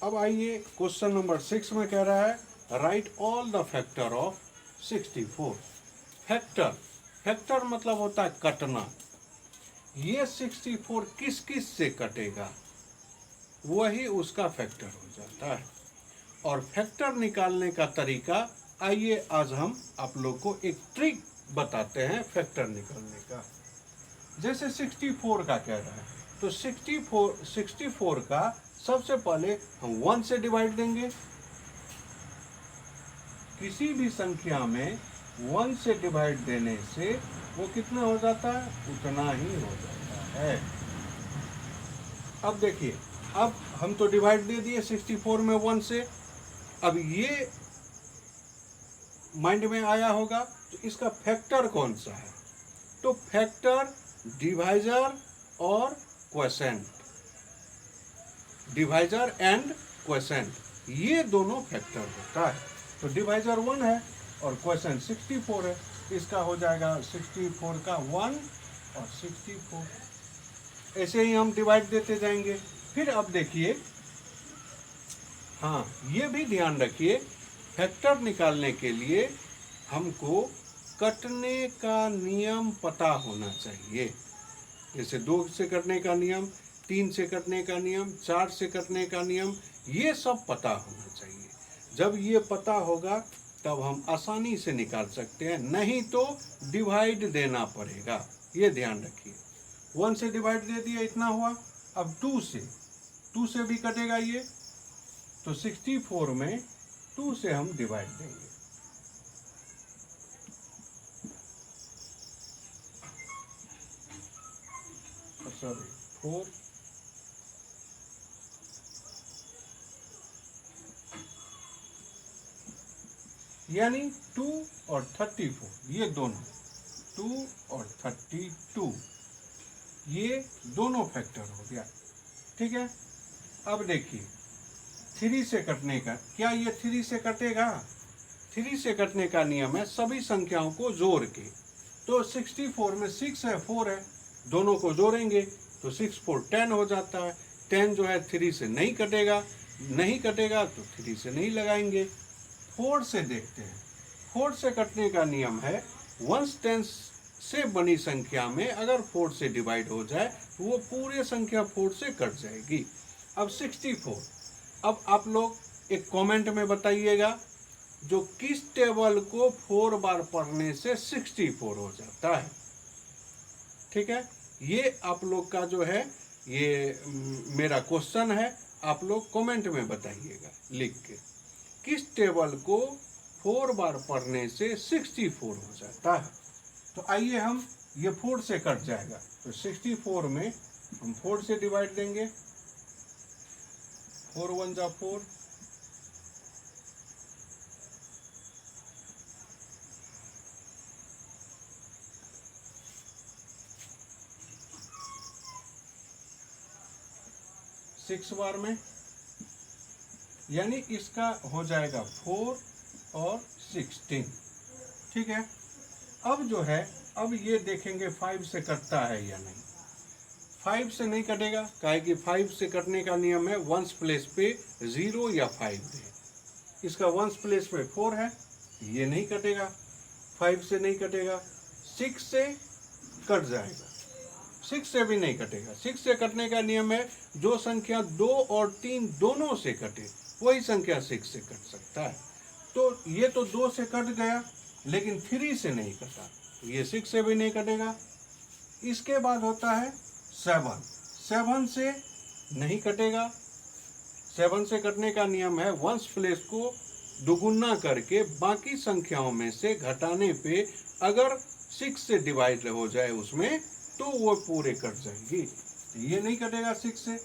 अब आइए question number 6 में कह रहा है right all the factor of 64। Factor, factor मतलब होता है कटना। ये 64 किस किस से कटेगा वही उसका फैक्टर हो जाता है। और फैक्टर निकालने का तरीका, आइए आज हम आप लोग को एक ट्रिक बताते हैं फैक्टर निकालने का। जैसे 64 का कह रहा है तो 64 का सबसे पहले हम 1 से डिवाइड देंगे। किसी भी संख्या में 1 से डिवाइड देने से वो कितना हो जाता है, उतना ही हो जाता है। अब देखिए, अब हम तो डिवाइड दे दिए 64 में 1 से। अब ये माइंड में आया होगा तो इसका फैक्टर कौन सा है, तो फैक्टर डिवाइजर और क्वोशेंट, डिवाइजर एंड क्वोशेंट, ये दोनों फैक्टर होता है। तो डिवाइजर 1 है और क्वोशेंट 64 है, इसका हो जाएगा 64 का 1 और 64। ऐसे ही हम डिवाइड देते जाएंगे। फिर अब देखिए, हाँ ये भी ध्यान रखिए, फैक्टर निकालने के लिए हमको कटने का नियम पता होना चाहिए। जैसे 2 से कटने का नियम, 3 से कटने का नियम, 4 से कटने का नियम, ये सब पता होना चाहिए। जब ये पता होगा तब हम आसानी से निकाल सकते हैं, नहीं तो डिवाइड देना पड़ेगा, ये ध्यान रखिए। 1 से डिवाइड दे दिया, इतना हुआ। अब 2 से भी कटेगा ये, तो 64 में 2 से हम डिवाइड देंगे। सॉरी 4, यानी 2 और 34, ये दोनों 2 और 32, ये दोनों फैक्टर हो गया। ठीक है। अब देखिए 3 से कटने का, क्या ये 3 से कटेगा? 3 से कटने का नियम है सभी संख्याओं को जोड़ के। तो 64 में 6 है, 4 है, दोनों को जोड़ेंगे तो 6 4 10 हो जाता है। 10 जो है 3 से नहीं कटेगा, नहीं कटेगा तो 3 से नहीं लगाएंगे। 4 से देखते हैं। 4 से कटने का नियम है 1 10 से बनी संख्या में अगर 4 से डिवाइड हो जाए तो वो पूरे संख्या 4 से कट जाएगी। अब 64, अब आप लोग एक कमेंट में बताइएगा जो किस टेबल को 4 बार पढ़ने से 64 हो जाता है। ठीक है, ये आप लोग का जो है ये मेरा क्वेश्चन है, आप लोग कमेंट में बताइएगा लिख के, किस टेबल को 4 बार पढ़ने से 64 हो जाता है। तो आइए हम, ये 4 से कट जाएगा तो 64 में हम 4 से डिवाइड देंगे। 4 1 जा 4, 6 बार में, यानी इसका हो जाएगा 4 और 16। ठीक है। अब जो है, अब ये देखेंगे 5 से कटता है या नहीं। 5 से नहीं कटेगा, काहे कि 5 से कटने का नियम है 1s प्लेस पे 0 या 5 दे। इसका 1s प्लेस पे 4 है, ये नहीं कटेगा, 5 से नहीं कटेगा। 6 से कट जाएगा, 6 से भी नहीं कटेगा। 6 से कटने का नियम है जो संख्या 2 और 3 दोनों से कटे वही संख्या 6 से कट सकता है। तो ये तो 2 से कट गया, लेकिन 3 से नहीं कटा, ये 6 से भी नहीं कटेगा। इसके बाद होता है 7, 7 से नहीं कटेगा। 7 से कटने का नियम है 1s प्लेस को दुगुना करके बाकी संख्याओं में से घटाने पे अगर 6 से डिवाइड हो जाए उसमें तो वो पूरे कट जाएंगी। ये नहीं कटेगा 6 से,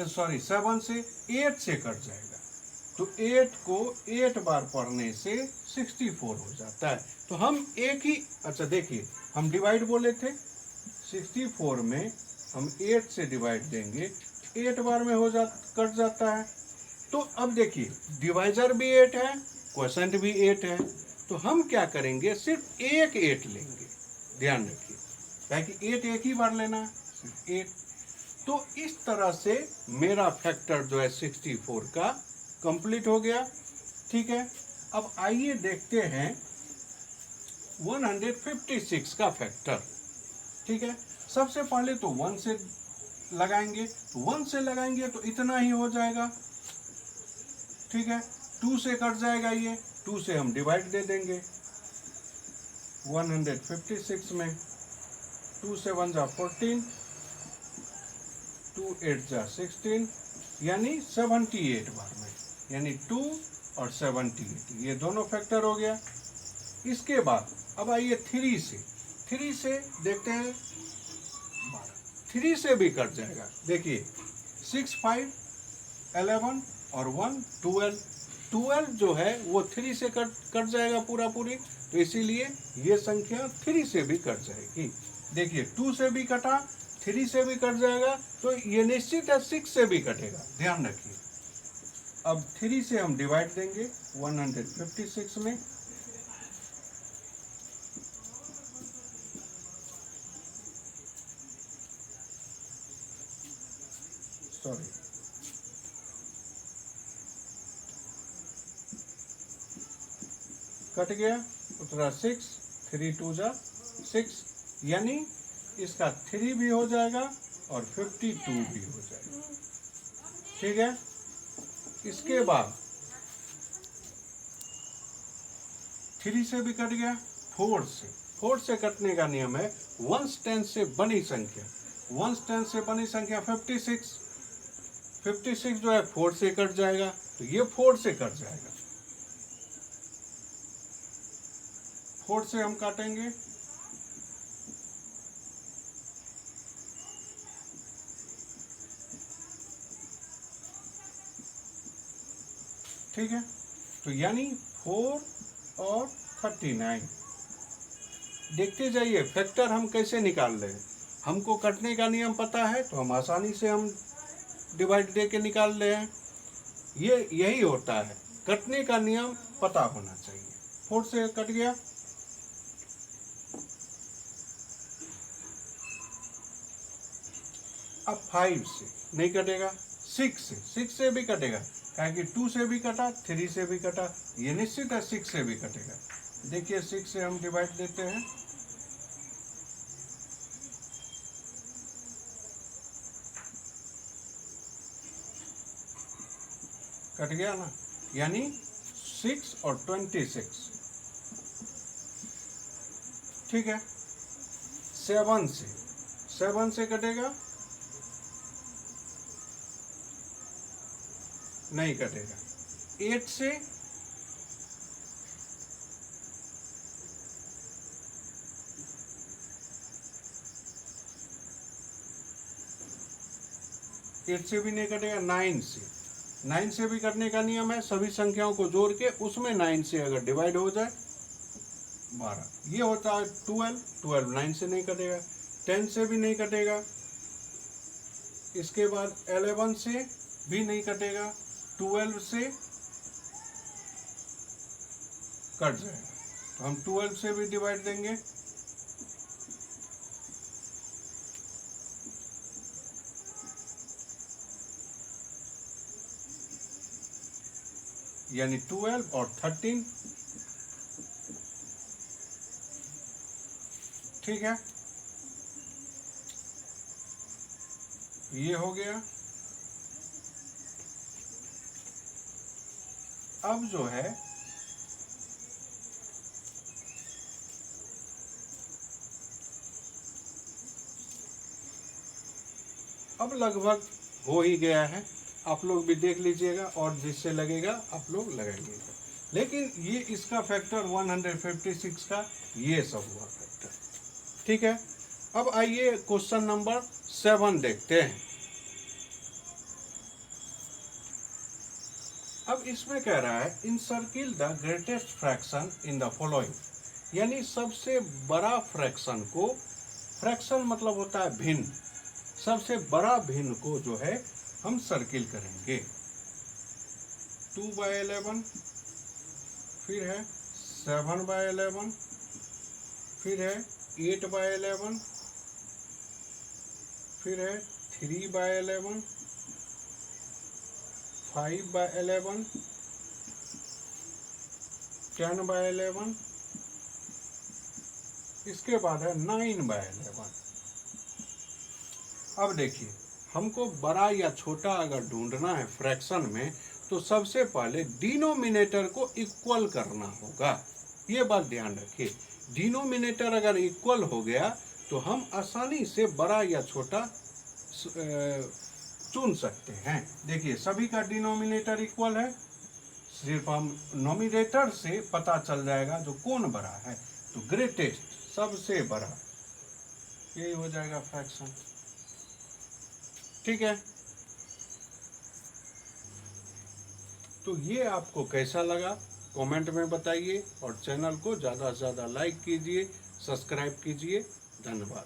सॉरी 7 से, 8 से कट जाएगा। तो 8 को 8 बार पढ़ने से 64 हो जाता है। तो हम एक ही, अच्छा देखिए, हम डिवाइड बोले थे, 64 में हम 8 से डिवाइड देंगे, 8 बार में कट जाता है। तो अब देखिए डिवाइजर भी 8 है, क्वोशेंट भी 8 है, तो हम क्या करेंगे, सिर्फ एक 8 लेंगे। ध्यान रखिए, ताकि 8 एक ही बार लेना है, सिर्फ 8। तो इस तरह से मेरा फैक्टर जो है 64 का कंप्लीट हो गया। ठीक है, अब आइए देखते हैं 156 का फैक्टर। ठीक है, सबसे पहले तो 1 से लगाएंगे, तो 1 से लगाएंगे तो इतना ही हो जाएगा। ठीक है, 2 से कट जाएगा, ये 2 से हम डिवाइड दे देंगे 156 में। 2 से 1 जा 14, 2 8 जा 16, यानी 78 बार में, यानी 2 और 78, ये दोनों फैक्टर हो गया। इसके बाद अब आइए 3 से देखते हैं। 3 से भी कट जाएगा, देखिए 6 5 11 और 1 12, 12 जो है वो 3 से कट जाएगा पूरा पूरी, तो इसीलिए ये संख्या 3 से भी कट जाएगी। देखिए 2 से भी कटा, 3 से भी कट जाएगा, तो ये निश्चित है 6 से भी कटेगा, ध्यान रखिए। अब 3 से हम डिवाइड देंगे 156 में, सॉरी कट गया, उतरा 6, 3 2 जा 6, यानी इसका 3 भी हो जाएगा और 52 भी हो जाएगा। ठीक है, इसके बाद 3 से भी कट गया, 4 से कटने का नियम है 1 10 से बनी संख्या, 1 10 से बनी संख्या 56 जो है 4 से कट जाएगा, तो ये 4 से कट जाएगा। 4 से हम काटेंगे, ठीक है, तो यानी 4 और 39। देखते जाइए फैक्टर हम कैसे निकाल रहे हैं। हमको कटने का नियम पता है तो हम आसानी से हम डिवाइड दे के निकाल रहे हैं। ये यही होता है, कटने का नियम पता होना चाहिए। 4 से कट गया, अब 5 से नहीं कटेगा, 6 से भी कटेगा, क्योंकि 2 से भी कटा, 3 से भी कटा, ये निश्चित है 6 से भी कटेगा। देखिए 6 से हम डिवाइड देते हैं, कट गया ना, यानी 6 और 26। ठीक है, 7 से कटेगा, नहीं कटेगा। 8 से, भी नहीं कटेगा। 9 से भी कटने का नियम है, सभी संख्याओं को जोड़ के उसमें 9 से अगर डिवाइड हो जाए 12, ये होता है 12 9 से नहीं कटेगा। 10 से भी नहीं कटेगा, इसके बाद 11 से भी नहीं कटेगा, 12 से कट जाएगा, तो हम 12 से भी डिवाइड देंगे, यानी 12 और 13। ठीक है, ये हो गया। अब जो है अब लगभग हो ही गया है, आप लोग भी देख लीजिएगा और जिससे लगेगा आप लोग लगाइएगा। लेकिन ये इसका फैक्टर 156 का ये सब हुआ फैक्टर। ठीक है, अब आइए क्वेश्चन नंबर 7 देखते हैं। अब इसमें कह रहा है encircle the greatest fraction in the following, यानी सबसे बड़ा फ्रैक्शन को, फ्रैक्शन मतलब होता है भिन्न, सबसे बड़ा भिन्न को जो है हम सर्किल करेंगे। 2/11, फिर है 7/11, फिर है 8/11, फिर है 3/11, 5/11, 10/11, इसके बाद है 9/11। अब देखिए, हमको बड़ा या छोटा अगर ढूंढना है फ्रैक्शन में, तो सबसे पहले डिनोमिनेटर को इक्वल करना होगा। ये बात ध्यान रखिए, डिनोमिनेटर अगर इक्वल हो गया तो हम आसानी से बड़ा या छोटा चुन सकते हैं। देखिए, सभी का डिनोमिनेटर इक्वल है, सिर्फ हम नोमिनेटर से पता चल जाएगा जो कौन बड़ा है। तो ग्रेटेस्ट, सबसे बड़ा, यही हो जाएगा फ्रैक्शन। ठीक है, तो ये आपको कैसा लगा कमेंट में बताइए, और चैनल को ज़्यादा से ज़्यादा लाइक कीजिए, सब्सक्राइब कीजिए। धन्यवाद।